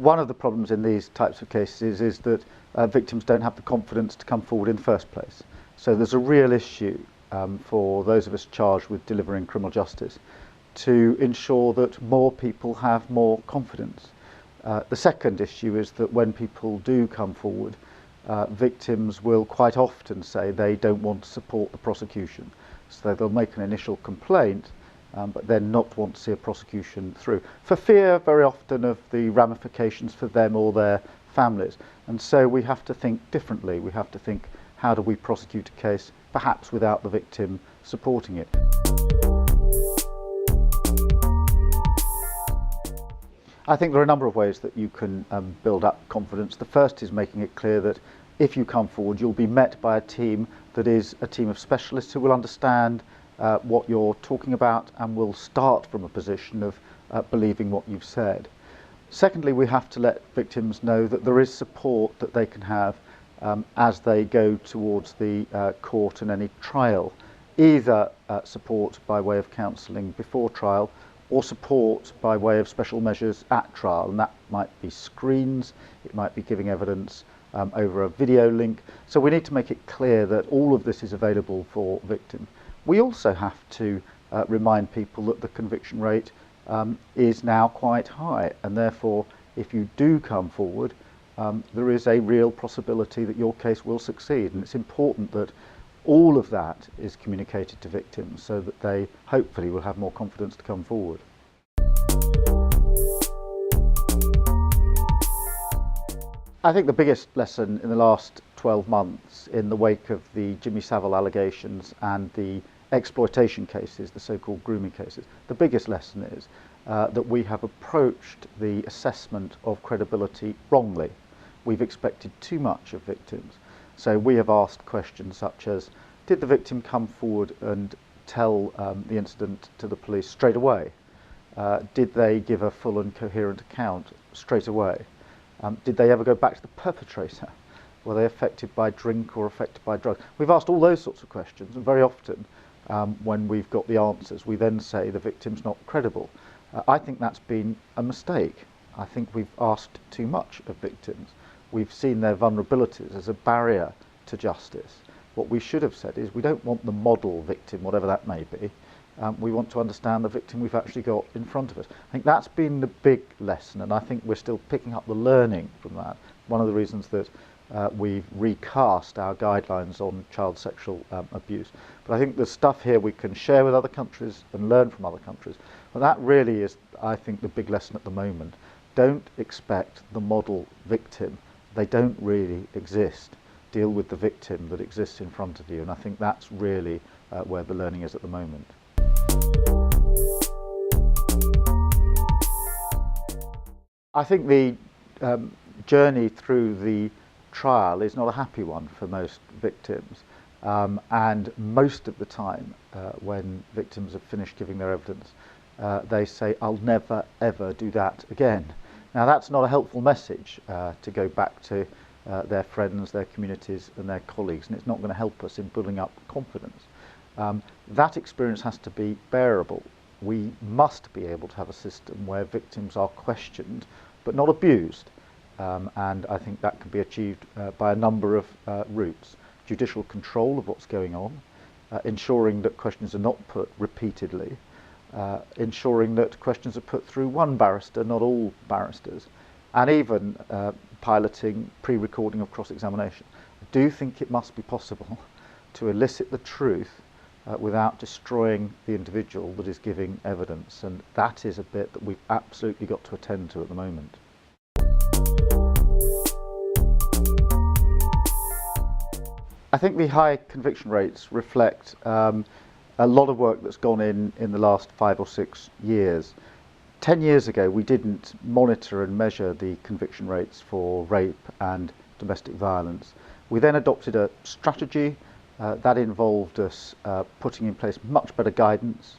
one of the problems in these types of cases is that victims don't have the confidence to come forward in the first place. So there's a real issue for those of us charged with delivering criminal justice to ensure that more people have more confidence. The second issue is that when people do come forward, victims will quite often say they don't want to support the prosecution. So they'll make an initial complaint, but then not want to see a prosecution through, for fear very often of the ramifications for them or their families. And so we have to think differently. We have to think, how do we prosecute a case, perhaps without the victim supporting it? I think there are a number of ways that you can build up confidence. The first is making it clear that if you come forward, you'll be met by a team that is a team of specialists who will understand what you're talking about and will start from a position of believing what you've said. Secondly, we have to let victims know that there is support that they can have as they go towards the court and any trial, either support by way of counselling before trial or support by way of special measures at trial, and that might be screens, it might be giving evidence over a video link. So we need to make it clear that all of this is available for victims. We also have to remind people that the conviction rate is now quite high, and therefore if you do come forward, there is a real possibility that your case will succeed, and it's important that all of that is communicated to victims so that they hopefully will have more confidence to come forward. I think the biggest lesson in the last 12 months in the wake of the Jimmy Savile allegations and the exploitation cases, the so-called grooming cases, the biggest lesson is that we have approached the assessment of credibility wrongly. We've expected too much of victims. So we have asked questions such as, did the victim come forward and tell the incident to the police straight away? Did they give a full and coherent account straight away? Did they ever go back to the perpetrator? Were they affected by drink or affected by drugs? We've asked all those sorts of questions, and very often when we've got the answers, we then say the victim's not credible. I think that's been a mistake. I think we've asked too much of victims. We've seen their vulnerabilities as a barrier to justice. What we should have said is we don't want the model victim, whatever that may be. We want to understand the victim we've actually got in front of us. I think that's been the big lesson, and I think we're still picking up the learning from that. One of the reasons that we've recast our guidelines on child sexual abuse. But I think there's stuff here we can share with other countries and learn from other countries. But that really is, I think, the big lesson at the moment. Don't expect the model victim. They don't really exist. Deal with the victim that exists in front of you, and I think that's really where the learning is at the moment. I think the journey through the trial is not a happy one for most victims, and most of the time when victims have finished giving their evidence, they say, "I'll never ever do that again." Now that's not a helpful message to go back to their friends, their communities and their colleagues, and it's not going to help us in building up confidence. That experience has to be bearable. We must be able to have a system where victims are questioned but not abused, and I think that can be achieved by a number of routes. Judicial control of what's going on, ensuring that questions are not put repeatedly, ensuring that questions are put through one barrister, not all barristers, and even piloting pre-recording of cross-examination. I do think it must be possible to elicit the truth without destroying the individual that is giving evidence, and that is a bit that we've absolutely got to attend to at the moment. I think the high conviction rates reflect a lot of work that's gone in the last 5 or 6 years. 10 years ago we didn't monitor and measure the conviction rates for rape and domestic violence. We then adopted a strategy that involved us putting in place much better guidance,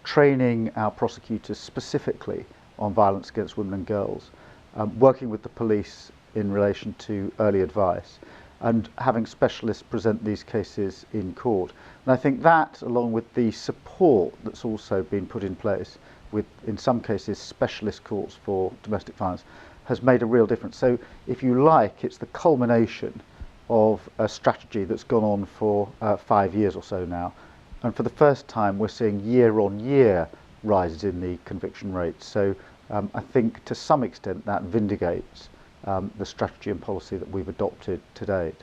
training our prosecutors specifically on violence against women and girls, working with the police in relation to early advice, and having specialists present these cases in court. And I think that, along with the support that's also been put in place with, in some cases, specialist courts for domestic violence, has made a real difference. So if you like, it's the culmination of a strategy that's gone on for 5 years or so now. And for the first time, we're seeing year-on-year rises in the conviction rates. So I think to some extent that vindicates the strategy and policy that we've adopted to date.